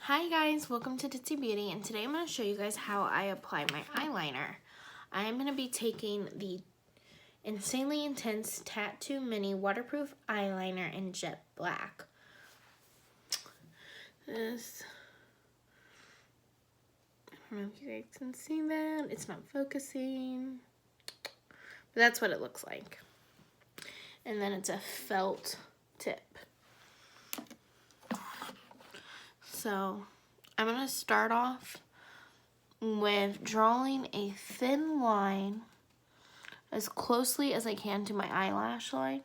Hi guys, welcome to Ditzy Beauty, and today I'm going to show you guys how I apply my eyeliner. I am going to be taking the Insanely Intense Tattoo Mini Waterproof Eyeliner in Jet Black. This, I don't know if you guys can see that, it's not focusing, but that's what it looks like. And then it's a felt tip. So I'm going to start off with drawing a thin line as closely as I can to my eyelash line.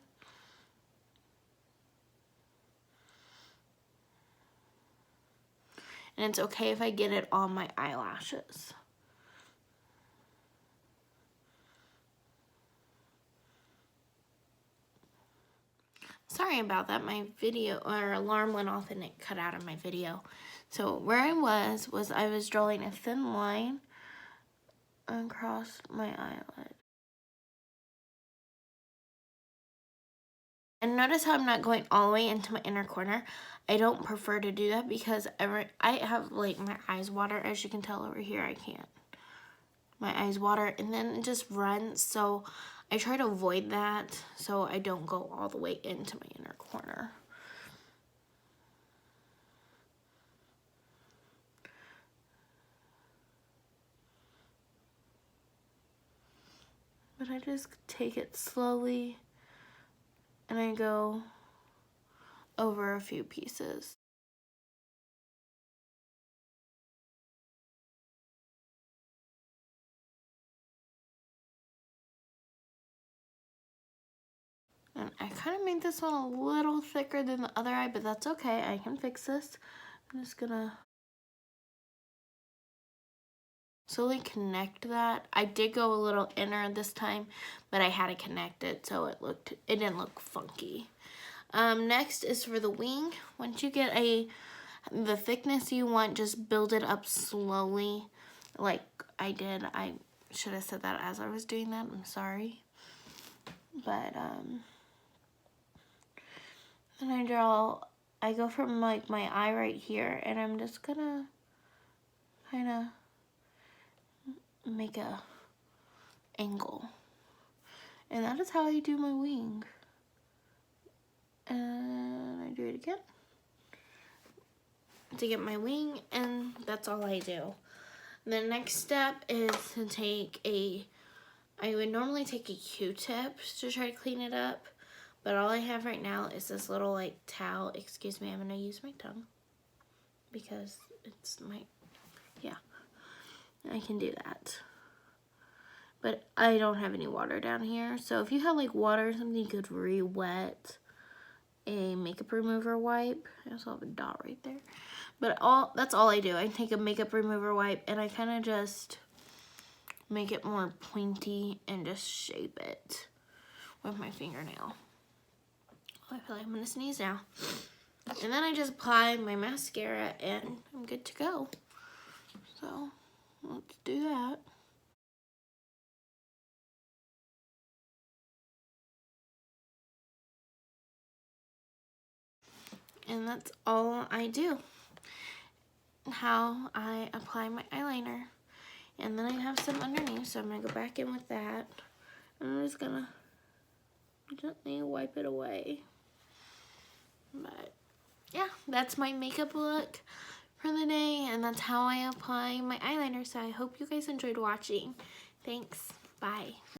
And it's okay if I get it on my eyelashes. Sorry about that, my video or alarm went off and it cut out of my video. So where I was I was drawing a thin line across my eyelid. And notice how I'm not going all the way into my inner corner. I don't prefer to do that because I have like my eyes water, as you can tell over here. I can't. My eyes water and then it just runs, so I try to avoid that so I don't go all the way into my inner corner. But I just take it slowly and I go over a few pieces. And I kind of made this one a little thicker than the other eye, but that's okay. I can fix this. I'm just gonna slowly connect that. I did go a little inner this time, but I had to connect it so it didn't look funky. Next is for the wing. Once you get the thickness you want, just build it up slowly like I did. I should have said that as I was doing that. I'm sorry. But then I go from like my eye right here and I'm just gonna kind of make a angle. And that is how I do my wing. And I do it again to get my wing, and that's all I do. The next step is to I would normally take a Q-tip to try to clean it up, but all I have right now is this little like towel. Excuse me, I'm gonna use my tongue because it's yeah, I can do that. But I don't have any water down here, so if you have like water or something, you could re-wet a makeup remover wipe. I also have a dot right there. But that's all I do. I take a makeup remover wipe and I kind of just make it more pointy and just shape it with my fingernail. Oh, I feel like I'm gonna sneeze now. And then I just apply my mascara and I'm good to go. So let's do that. And that's all I do. How I apply my eyeliner. And then I have some underneath, so I'm going to go back in with that. And I'm just going to gently wipe it away. But yeah, that's my makeup look for the day. And that's how I apply my eyeliner. So I hope you guys enjoyed watching. Thanks. Bye.